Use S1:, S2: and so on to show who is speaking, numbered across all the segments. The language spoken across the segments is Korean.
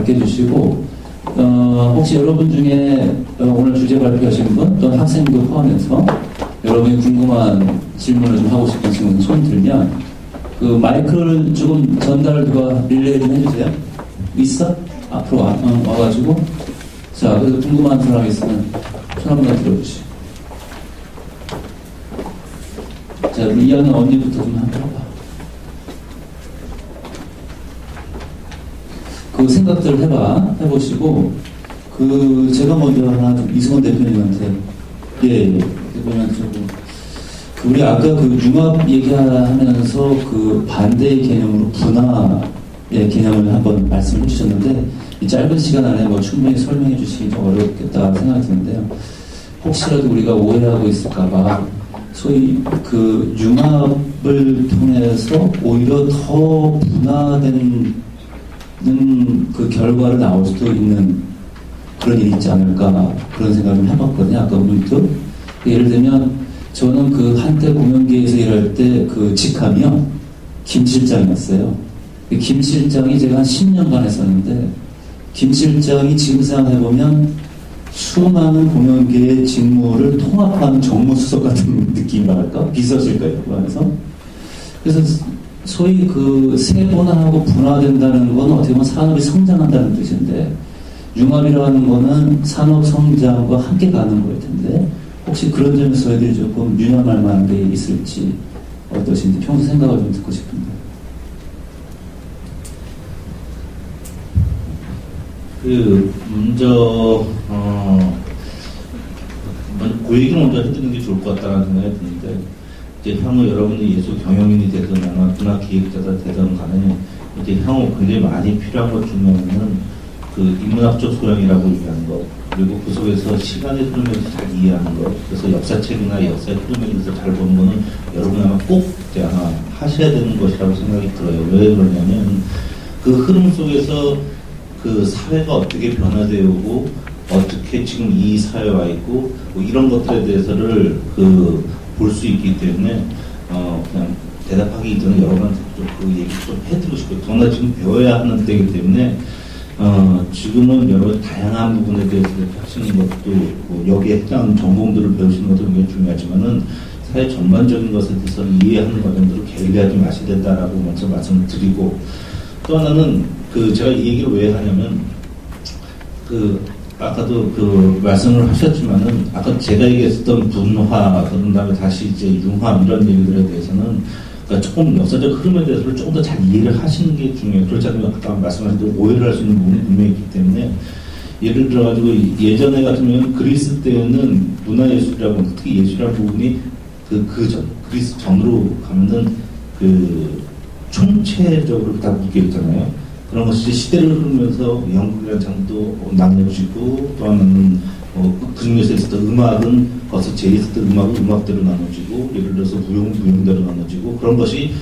S1: 밝혀주시고, 혹시 여러분 중에 오늘 주제 발표하신 분 또는 학생도 포함해서 여러분이 궁금한 질문을 좀 하고 싶은 친구는 손 들면 그 마이크를 조금 전달을 누가 릴레이 좀 해주세요. 있어? 앞으로 와가지고. 자, 그래서 궁금한 사람이 있으면 손 한번 들어주시고. 자, 이하는 언니부터 좀 한번 해봐. 그 생각들 해보시고, 제가 먼저 하나 좀 이승원 대표님한테, 대표님한테 우리 아까 그 융합 얘기하면서 그 반대의 개념으로 분화의 개념을 한번 말씀해 주셨는데, 이 짧은 시간 안에 뭐 충분히 설명해 주시기 좀 어렵겠다 생각이 드는데요. 혹시라도 우리가 오해하고 있을까봐, 소위 그 융합을 통해서 오히려 더 분화된 그 결과를 나올 수도 있는 그런 일이 있지 않을까 그런 생각을 해봤거든요. 아까 문득 예를 들면 저는 그 한때 공연계에서 일할 때 그 직함이요 김 실장이었어요. 김 실장이 제가 한 10년간 했었는데 김 실장이 지금 생각해보면 수많은 공연계의 직무를 통합하는 정무수석 같은 느낌이랄까 비서실까요? 하면서 그래서 소위 그 세분화하고 분화된다는 건 어떻게 보면 산업이 성장한다는 뜻인데 융합이라는 거는 산업 성장과 함께 가는 거일 텐데 혹시 그런 점에서 저희들이 조금 유념할 만한 게 있을지 어떠신지 평소 생각을 좀 듣고 싶은데.
S2: 먼저 그 얘기를 먼저 해드리는 게 좋을 것 같다는 생각이 드는데 이제 향후 여러분이 예술 경영인이 되든 아마 문화 기획자가 되든 간에 이제 향후 굉장히 많이 필요한 것 중에 하나는 그 인문학적 소양이라고 얘기하는 것 그리고 그 속에서 시간의 흐름을 잘 이해하는 것 그래서 역사책이나 역사의 흐름에 대해서 잘 보는 거는 여러분 아마 꼭 이제 아마 하셔야 되는 것이라고 생각이 들어요. 왜 그러냐면 그 흐름 속에서 그 사회가 어떻게 변화되어 오고 어떻게 지금 이 사회에 와 있고 뭐 이런 것들에 대해서를 볼 수 있기 때문에 그냥 대답하기 이전에 여러분한테 좀 그 얘기 좀 해드리고 싶고 정말 지금 배워야 하는 때이기 때문에 지금은 여러 다양한 부분에 대해서 하시는 것도 뭐 여기에 해당하는 전공들을 배우시는 것도 굉장히 중요하지만은 사회 전반적인 것에 대해서 이해하는 과정들을 게을리하지 마셔야 된다라고 먼저 말씀을 드리고 또 하나는 제가 이 얘기를 왜 하냐면 아까도 말씀을 하셨지만은 아까 제가 얘기했었던 분화 그런 다음에 다시 이제 융합 이런 얘기들에 대해서는 그러니까 조금 역사적 흐름에 대해서 조금 더 잘 이해를 하시는 게 중요해요. 그렇지 않으면 아까 말씀하신 대로 오해를 할 수 있는 부분이 분명히 있기 때문에 예를 들어가지고 예전에 같으면 그리스 때는 문화예술이라고 특히 예술이라는 부분이 그리스 전으로 가면은 총체적으로 다 묶여있잖아요. 그런 것이 시대를 흐르면서 영국이라는 장도 나눠지고 또 하나는 그 중에서 있었던 음악은 거기서 제2했던 음악은 음악대로 나눠지고 예를 들어서 무용은 무용대로 나눠지고 그런 것이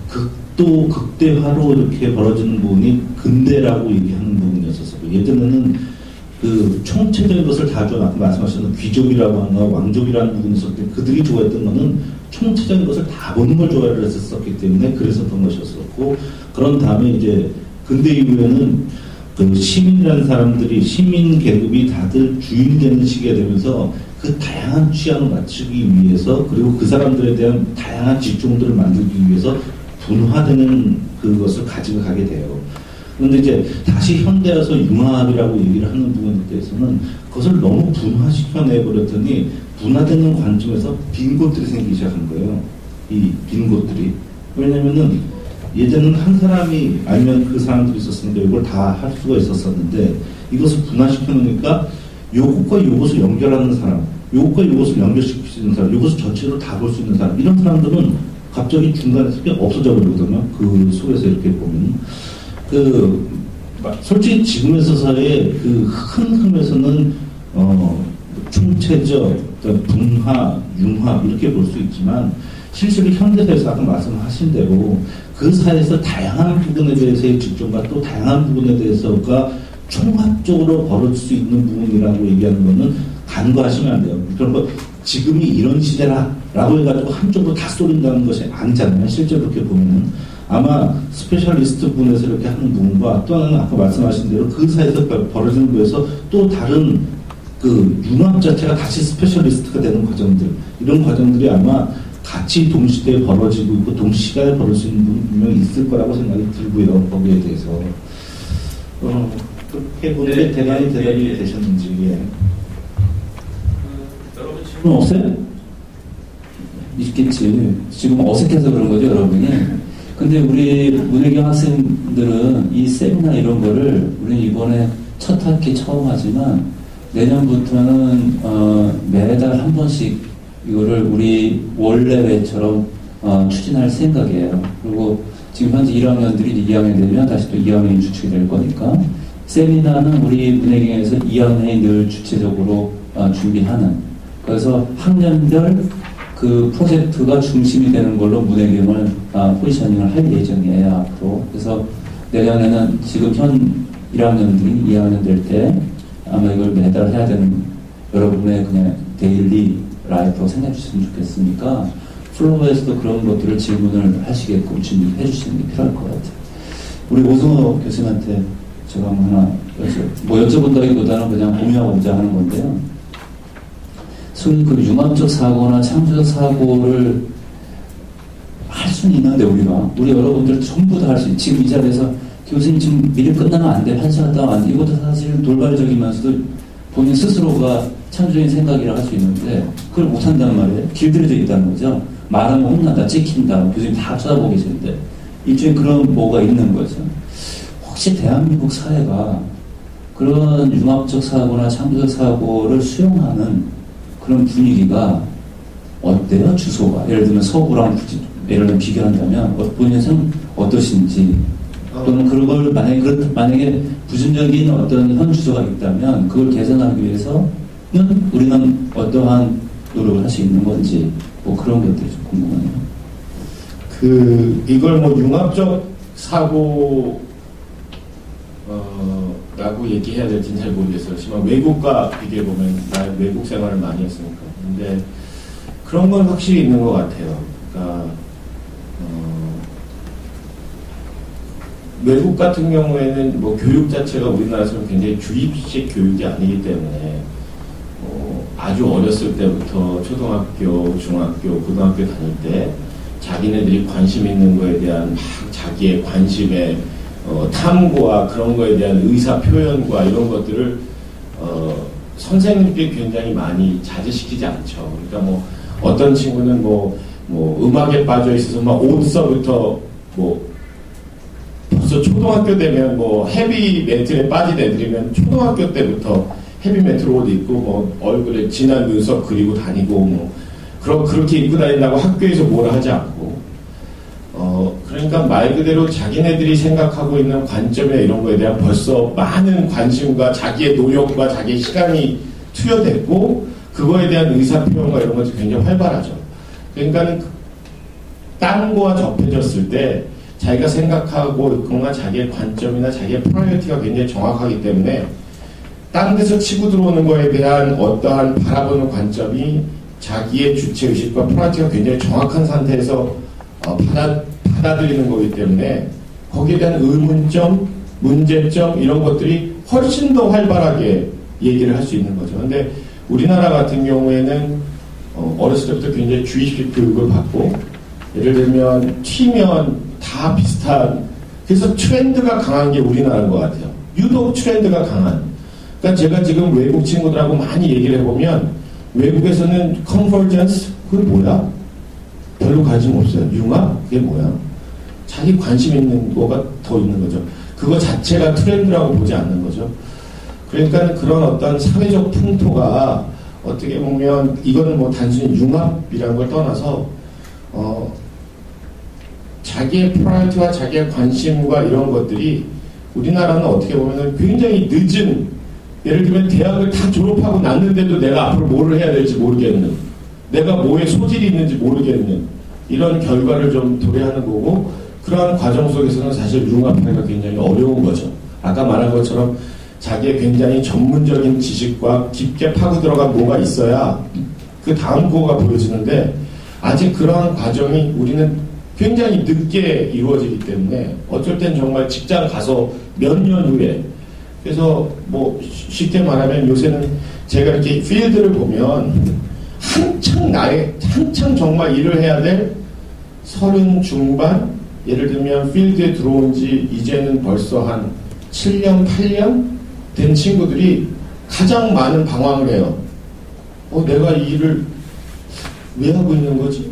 S2: 극도 극대화로 이렇게 벌어지는 부분이 근대라고 얘기하는 부분이었었어요. 예전에는 그 총체적인 것을 다 좋아 아까 말씀하셨던 귀족이라고 하나 왕족이라는 부분이 있었을 때 그들이 좋아했던 거는 총체적인 것을 다 보는 걸 좋아를 했었기 때문에 그랬었던 것이었었고 그런 다음에 이제 근대 이후에는 그 시민이라는 사람들이 시민 계급이 다들 주인이 되는 시기가 되면서 그 다양한 취향을 맞추기 위해서 그리고 그 사람들에 대한 다양한 직종들을 만들기 위해서 분화되는 그것을 가지고 가게 돼요. 그런데 이제 다시 현대에 와서 융합이라고 얘기를 하는 부분에 대해서는 그것을 너무 분화시켜 내버렸더니 분화되는 관점에서 빈 곳들이 생기기 시작한 거예요. 이 빈 곳들이. 왜냐면은 예전에는 한 사람이 아니면 그 사람들이 있었으니까 이걸 다 할 수가 있었었는데 이것을 분화시켜 놓으니까 요것과 요것을 연결하는 사람, 요것과 요것을 연결시킬 수 있는 사람, 요것을 전체로 다 볼 수 있는 사람 이런 사람들은 갑자기 중간에서 그냥 없어져 버리거든요. 그 속에서 이렇게 보면 솔직히 지금에 있어서의 그 큰 흐름에서는 총체적 분화, 융합 이렇게 볼 수 있지만 실제로 현대사에서 아까 말씀하신 대로 그 사회에서 다양한 부분에 대해서의 직종과 또 다양한 부분에 대해서가 총합적으로 벌어질 수 있는 부분이라고 얘기하는 거는 간과하시면 안 돼요. 그러니까 지금이 이런 시대라고 해가지고 한쪽으로 다 쏠린다는 것이 아니잖아요. 실제로 그렇게 보면은 아마 스페셜리스트 분에서 이렇게 하는 분과 또 하나는 아까 말씀하신 대로 그 사이에서 벌어지는 거에서 또 다른 그 융합 자체가 다시 스페셜리스트가 되는 과정들, 이런 과정들이 아마 같이 동시대에 벌어지고 있고 동시간에 벌어지는 분이 분명히 있을 거라고 생각이 들고요. 거기에 대해서 그렇게 보는 게 대단히 되셨는지. 예.
S1: 여러분 질문 없어요? 있겠지. 지금 어색해서 그런 거죠, 여러분이. 근데 우리 문혜경 학생들은 이 세미나 이런 거를 우리는 이번에 첫 학기 처음 하지만 내년부터는 매달 한 번씩 이거를 우리 원래회처럼 추진할 생각이에요. 그리고 지금 현재 1학년들이 2학년 되면 다시 또 2학년이 주축이 될 거니까 세미나는 우리 문혜경에서 2학년이 늘 주체적으로 준비하는, 그래서 학년별 그 프로젝트가 중심이 되는 걸로 문혜경을 포지셔닝을 할 예정이에요, 앞으로. 그래서 내년에는 지금 현 1학년들이 2학년 될 때 아마 이걸 매달 해야 되는 여러분의 그냥 데일리 라이프로 생각해 주시면 좋겠으니까 플로어에서도 그런 것들을 질문을 하시게끔 준비해 주시는 게 필요할 것 같아요. 우리 오승호 교수님한테 제가 하나 여쭤본다기보다는 그냥 공유하고자 하는 건데요. 소위 그 융합적 사고나 창조적 사고를 할 수는 있는데 우리 여러분들 전부 다 할 수 있어요. 지금 이 자리에서 교수님 지금 미리 끝나면 안 돼, 1시간 동안 안 돼. 이것도 사실 돌발적이면서도 본인 스스로가 창조적인 생각이라 할 수 있는데 그걸 못한단 말이에요. 길들여져 있다는 거죠. 말하면 혼난다, 찍힌다, 교수님 다 쳐다보고 계시는데 일종의 그런 뭐가 있는 거죠. 혹시 대한민국 사회가 그런 융합적 사고나 창조적 사고를 수용하는 그런 분위기가 어때요? 주소가. 예를 들면 서구랑 예를 들면 비교한다면 본인의 생각 어떠신지, 또는 그걸 만약에 부정적인 어떤 현 주소가 있다면 그걸 개선하기 위해서는 우리는 어떠한 노력을 할 수 있는 건지, 뭐 그런 것들이 좀 궁금하네요.
S3: 이걸 뭐 융합적 사고 라고 얘기해야 될지는 잘 모르겠어요. 하지만 외국과 비교해보면 나 외국 생활을 많이 했으니까. 근데 그런 건 확실히 있는 것 같아요. 그러니까 외국 같은 경우에는 뭐 교육 자체가 우리나라처럼 굉장히 주입식 교육이 아니기 때문에 아주 어렸을 때부터 초등학교, 중학교, 고등학교 다닐 때 자기네들이 관심 있는 거에 대한 막 자기의 관심에 탐구와 그런 거에 대한 의사 표현과 이런 것들을 선생님들이 굉장히 많이 자제시키지 않죠. 그러니까 뭐 어떤 친구는 뭐 음악에 빠져 있어서 막 옷서부터 뭐 벌써 초등학교 되면 뭐 헤비 메탈에 빠진 애들이면 초등학교 때부터 헤비 메탈 옷 입고 뭐 얼굴에 진한 눈썹 그리고 다니고 뭐 그렇게 입고 다닌다고 학교에서 뭐라 하지 않고 그러니까 말 그대로 자기네들이 생각하고 있는 관점이나 이런 거에 대한 벌써 많은 관심과 자기의 노력과 자기의 시간이 투여됐고 그거에 대한 의사표현과 이런 것이 굉장히 활발하죠. 그러니까 다른 거와 접해졌을 때 자기가 생각하고 있거나 자기의 관점이나 자기의 프라이어티가 굉장히 정확하기 때문에 다른 데서 치고 들어오는 거에 대한 어떠한 바라보는 관점이 자기의 주체의식과 프라이어티가 굉장히 정확한 상태에서 받아들이는 거기 때문에 거기에 대한 의문점, 문제점 이런 것들이 훨씬 더 활발하게 얘기를 할 수 있는 거죠. 근데 우리나라 같은 경우에는 어렸을 때부터 굉장히 주의식 교육을 받고 예를 들면 튀면 다 비슷한, 그래서 트렌드가 강한 게 우리나라인 것 같아요. 유독 트렌드가 강한. 그러니까 제가 지금 외국 친구들하고 많이 얘기를 해보면 외국에서는 컨버전스 그게 뭐야? 별로 관심 없어요. 융합? 그게 뭐야? 자기 관심 있는 거가 더 있는 거죠. 그거 자체가 트렌드라고 보지 않는 거죠. 그러니까 그런 어떤 사회적 풍토가 어떻게 보면 이거는 뭐 단순히 융합이라는 걸 떠나서 자기의 프라이어티와 자기의 관심과 이런 것들이 우리나라는 어떻게 보면 굉장히 늦은, 예를 들면 대학을 다 졸업하고 났는데도 내가 앞으로 뭐를 해야 될지 모르겠는, 내가 뭐에 소질이 있는지 모르겠는 이런 결과를 좀 도래하는 거고, 그러한 과정 속에서는 사실 융합하기가 굉장히 어려운 거죠. 아까 말한 것처럼 자기의 굉장히 전문적인 지식과 깊게 파고 들어간 뭐가 있어야 그 다음 거가 보여지는데 아직 그러한 과정이 우리는 굉장히 늦게 이루어지기 때문에 어쩔 땐 정말 직장 가서 몇 년 후에, 그래서 뭐 쉽게 말하면 요새는 제가 이렇게 필드를 보면 한창 정말 일을 해야 될 30 중반, 예를 들면 필드에 들어온 지 이제는 벌써 한 7년, 8년 된 친구들이 가장 많은 방황을 해요. 내가 이 일을 왜 하고 있는 거지?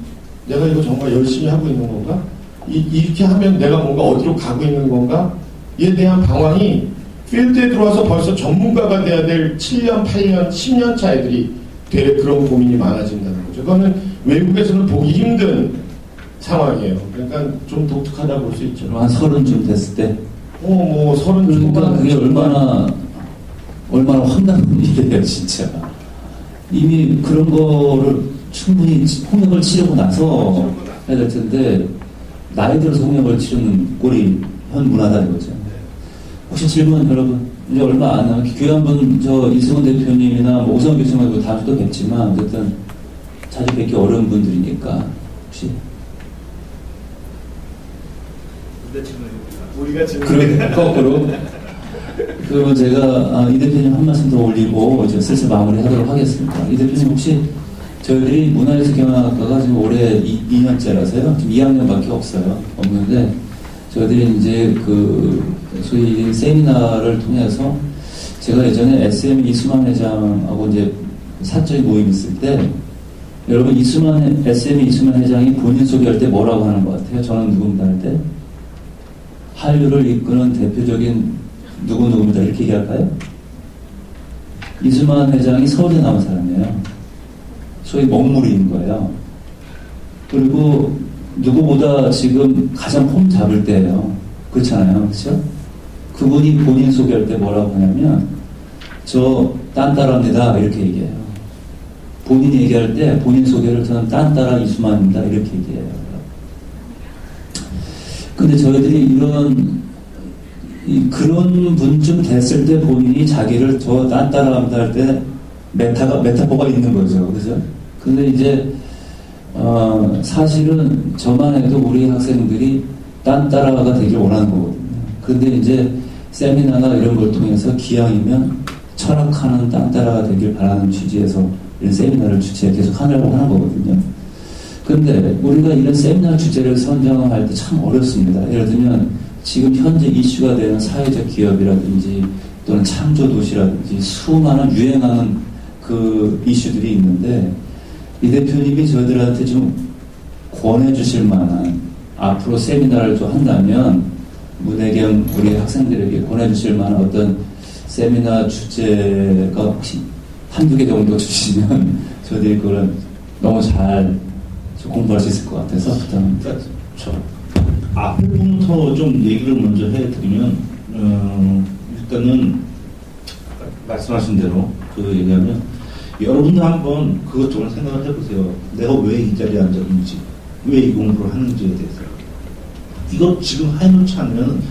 S3: 내가 이거 정말 열심히 하고 있는 건가? 이렇게 하면 내가 뭔가 어디로 가고 있는 건가? 이에 대한 방황이 필드에 들어와서 벌써 전문가가 돼야 될 7년, 8년, 10년 차 애들이 되레 그런 고민이 많아진다는 거죠. 그거는 외국에서는 보기 힘든 상황이에요. 그러니까 좀 독특하다 볼 수 있죠.
S1: 한 30쯤 됐을 때.
S3: 뭐 30
S1: 그러니까 그게 얼마나 황당한 일이에요, 진짜. 이미 그런 거를 충분히 홍역을 치르고 나서 해야 될 텐데, 나이 들어서 홍역을 치르는 꼴이 현 문화다 이거죠. 혹시 질문 여러분, 이제 얼마 안 남았, 교회 한번 이승원 대표님이나 뭐 오성훈 교수님하고 다음 주도 뵙지만, 어쨌든 자주 뵙기 어려운 분들이니까, 혹시.
S3: 우리가 지금
S1: 그럼 거꾸로. 그러면 제가 이 대표님 한 말씀 더 올리고 이제 슬슬 마무리하도록 하겠습니다. 이 대표님 혹시 저희들이 문화예술경영학과가 지금 올해 2년째라서요. 지금 2학년밖에 없는데 저희들이 이제 소위 세미나를 통해서 제가 예전에 SM 이수만 회장하고 이제 사적인 모임 있을 때 여러분 SM 이수만 회장이 본인 소개할 때 뭐라고 하는 것 같아요? 저는 누굽니다 할 때 한류를 이끄는 대표적인 누구누구입니다 이렇게 얘기할까요? 이수만 회장이 서울에 나온 사람이에요. 소위 먹물인 거예요. 그리고 누구보다 지금 가장 폼 잡을 때예요. 그렇잖아요. 그렇죠? 그분이 본인 소개할 때 뭐라고 하냐면 저 딴따라입니다 이렇게 얘기해요. 본인이 얘기할 때 본인 소개를 저는 딴따라 이수만입니다 이렇게 얘기해요. 근데 저희들이 그런 분쯤 됐을 때 본인이 자기를 저 딴따라합니다 할 때 메타포가 있는 거죠. 그죠? 근데 이제, 사실은 저만 해도 우리 학생들이 딴따라가 되길 원하는 거거든요. 근데 이제 세미나나 이런 걸 통해서 기왕이면 철학하는 딴따라가 되길 바라는 취지에서 이런 세미나를 계속 하려고 하는 거거든요. 근데 우리가 이런 세미나 주제를 선정할 때 참 어렵습니다. 예를 들면 지금 현재 이슈가 되는 사회적 기업이라든지 또는 창조 도시라든지 수많은 유행하는 그 이슈들이 있는데 이 대표님이 저희들한테 좀 권해주실 만한 앞으로 세미나를 좀 한다면 문혜경 우리 학생들에게 권해주실 만한 어떤 세미나 주제가 혹시 한두 개 정도 주시면 저희들이 그걸 너무 잘 공부할 수 있을 것 같아서 부탁합니다.
S2: 앞부터 좀 얘기를 먼저 해드리면 일단은 말씀하신 대로 얘기하면 여러분도 한번 그것 좀 생각을 해보세요. 내가 왜 이 자리에 앉았는지 왜 이 공부를 하는지에 대해서 이거 지금 해놓지 않으면